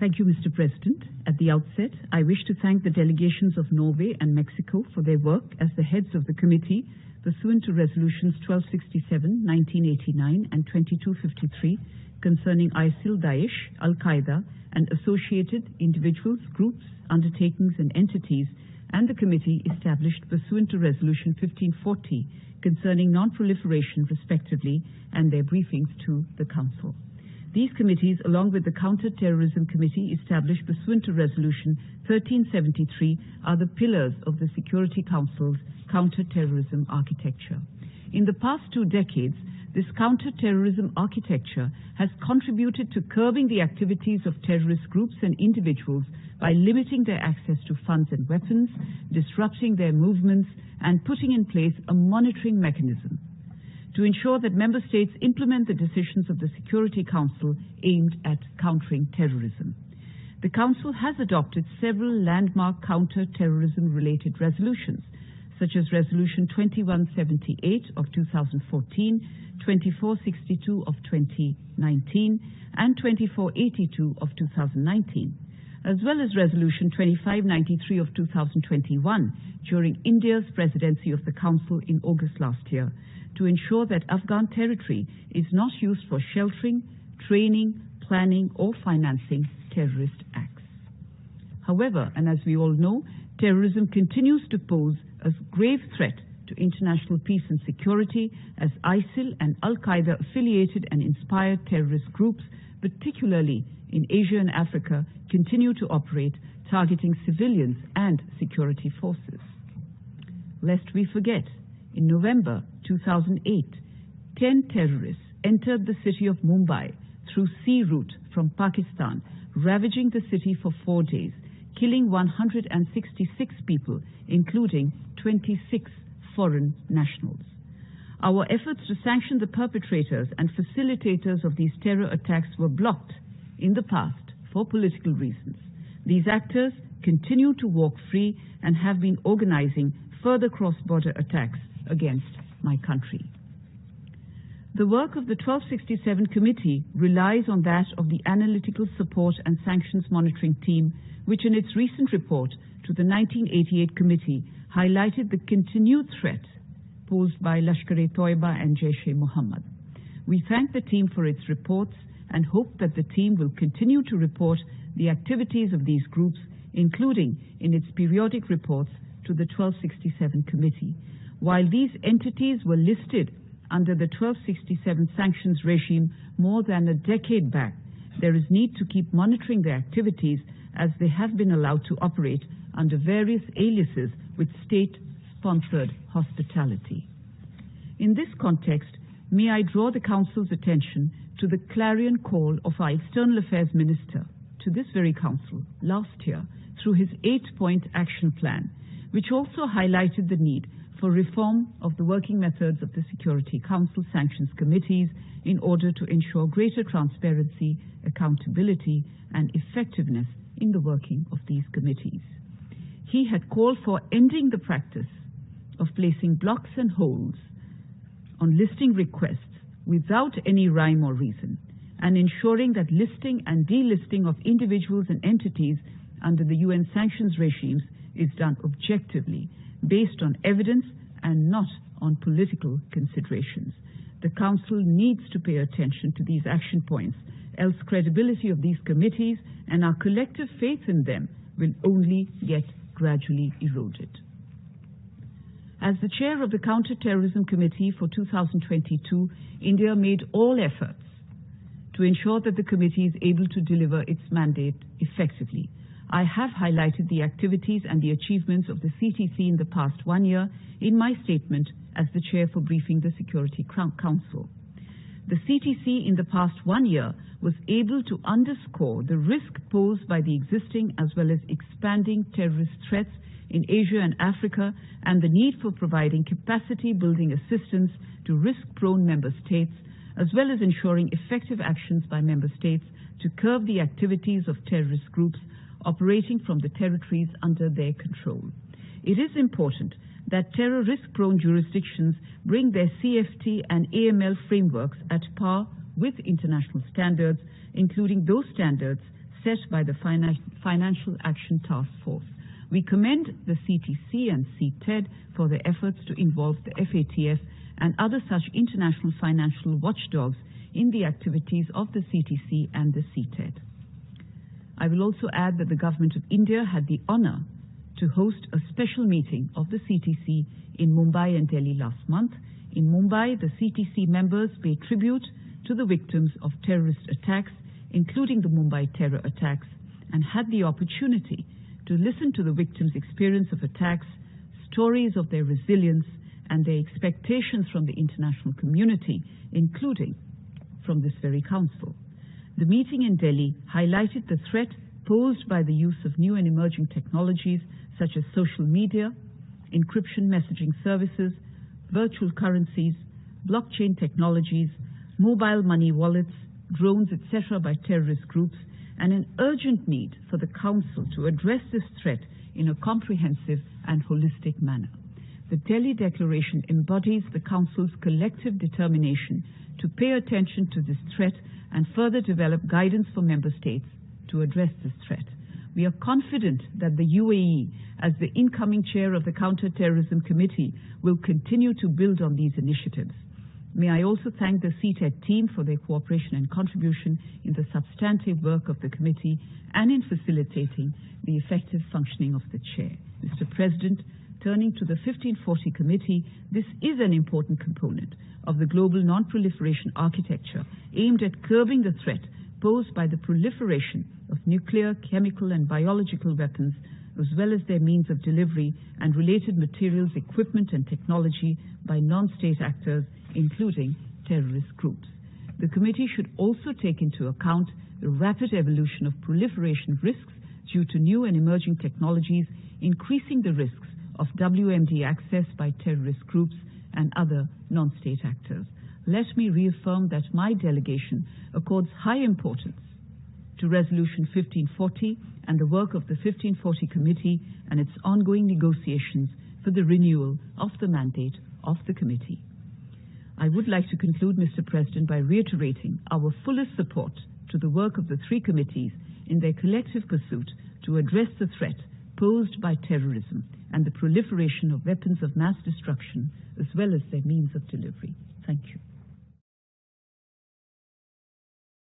Thank you, Mr. President. At the outset, I wish to thank the delegations of Norway and Mexico for their work as the heads of the committee pursuant to Resolutions 1267, 1989 and 2253 concerning ISIL, Daesh, Al-Qaeda and associated individuals, groups, undertakings and entities, and the committee established pursuant to Resolution 1540 concerning non-proliferation respectively, and their briefings to the Council. These committees, along with the Counter-Terrorism Committee established pursuant to Resolution 1373, are the pillars of the Security Council's counter-terrorism architecture. In the past 2 decades, this counter-terrorism architecture has contributed to curbing the activities of terrorist groups and individuals by limiting their access to funds and weapons, disrupting their movements, and putting in place a monitoring mechanism to ensure that member states implement the decisions of the Security Council aimed at countering terrorism. The Council has adopted several landmark counter-terrorism-related resolutions, such as Resolution 2178 of 2014, 2462 of 2019, and 2482 of 2019, as well as Resolution 2593 of 2021 during India's presidency of the Council in August last year, to ensure that Afghan territory is not used for sheltering, training, planning, or financing terrorist acts. However, and as we all know, terrorism continues to pose a grave threat to international peace and security as ISIL and Al-Qaeda affiliated and inspired terrorist groups, particularly in Asia and Africa, continue to operate, targeting civilians and security forces. Lest we forget, in November 2008, 10 terrorists entered the city of Mumbai through sea route from Pakistan, ravaging the city for 4 days, killing 166 people, including 26 foreign nationals. Our efforts to sanction the perpetrators and facilitators of these terror attacks were blocked in the past for political reasons. These actors continue to walk free and have been organizing further cross-border attacks against my country. The work of the 1267 Committee relies on that of the Analytical Support and Sanctions Monitoring Team, which in its recent report to the 1988 Committee highlighted the continued threat posed by Lashkar-e-Toiba and Jaish-e-Mohammed. We thank the team for its reports and hope that the team will continue to report the activities of these groups, including in its periodic reports to the 1267 Committee. While these entities were listed under the 1267 sanctions regime more than a decade back, there is need to keep monitoring their activities as they have been allowed to operate under various aliases with state-sponsored hospitality. In this context, may I draw the Council's attention to the clarion call of our External Affairs Minister to this very Council last year through his 8-point action plan, which also highlighted the need for reform of the working methods of the Security Council sanctions committees in order to ensure greater transparency, accountability, and effectiveness in the working of these committees. He had called for ending the practice of placing blocks and holds on listing requests without any rhyme or reason, and ensuring that listing and delisting of individuals and entities under the UN sanctions regimes is done objectively, based on evidence and not on political considerations. The Council needs to pay attention to these action points, else credibility of these committees and our collective faith in them will only get gradually eroded. As the chair of the Counter-Terrorism Committee for 2022, India made all efforts to ensure that the committee is able to deliver its mandate effectively. I have highlighted the activities and the achievements of the CTC in the past 1 year in my statement as the chair for briefing the Security Council. The CTC in the past 1 year was able to underscore the risk posed by the existing as well as expanding terrorist threats in Asia and Africa, and the need for providing capacity-building assistance to risk-prone member states, as well as ensuring effective actions by member states to curb the activities of terrorist groups operating from the territories under their control. It is important that terror risk-prone jurisdictions bring their CFT and AML frameworks at par with international standards, including those standards set by the Financial Action Task Force. We commend the CTC and CTED for their efforts to involve the FATF and other such international financial watchdogs in the activities of the CTC and the CTED. I will also add that the Government of India had the honor to host a special meeting of the CTC in Mumbai and Delhi last month. In Mumbai, the CTC members paid tribute to the victims of terrorist attacks, including the Mumbai terror attacks, and had the opportunity to listen to the victims' experience of attacks, stories of their resilience, and their expectations from the international community, including from this very council. The meeting in Delhi highlighted the threat posed by the use of new and emerging technologies such as social media, encryption messaging services, virtual currencies, blockchain technologies, mobile money wallets, drones, etc. by terrorist groups, and an urgent need for the Council to address this threat in a comprehensive and holistic manner. The Delhi Declaration embodies the Council's collective determination to pay attention to this threat and further develop guidance for Member States to address this threat. We are confident that the UAE, as the incoming chair of the Counter-Terrorism Committee, will continue to build on these initiatives. May I also thank the CTED team for their cooperation and contribution in the substantive work of the committee and in facilitating the effective functioning of the chair. Mr. President, turning to the 1540 Committee, this is an important component of the global non-proliferation architecture aimed at curbing the threat posed by the proliferation of nuclear, chemical and biological weapons, as well as their means of delivery and related materials, equipment and technology by non-state actors, including terrorist groups. The committee should also take into account the rapid evolution of proliferation risks due to new and emerging technologies, increasing the risks of WMD access by terrorist groups and other non-state actors. Let me reaffirm that my delegation accords high importance to Resolution 1540 and the work of the 1540 Committee and its ongoing negotiations for the renewal of the mandate of the committee. I would like to conclude, Mr. President, by reiterating our fullest support to the work of the three committees in their collective pursuit to address the threat posed by terrorism and the proliferation of weapons of mass destruction, as well as their means of delivery. Thank you.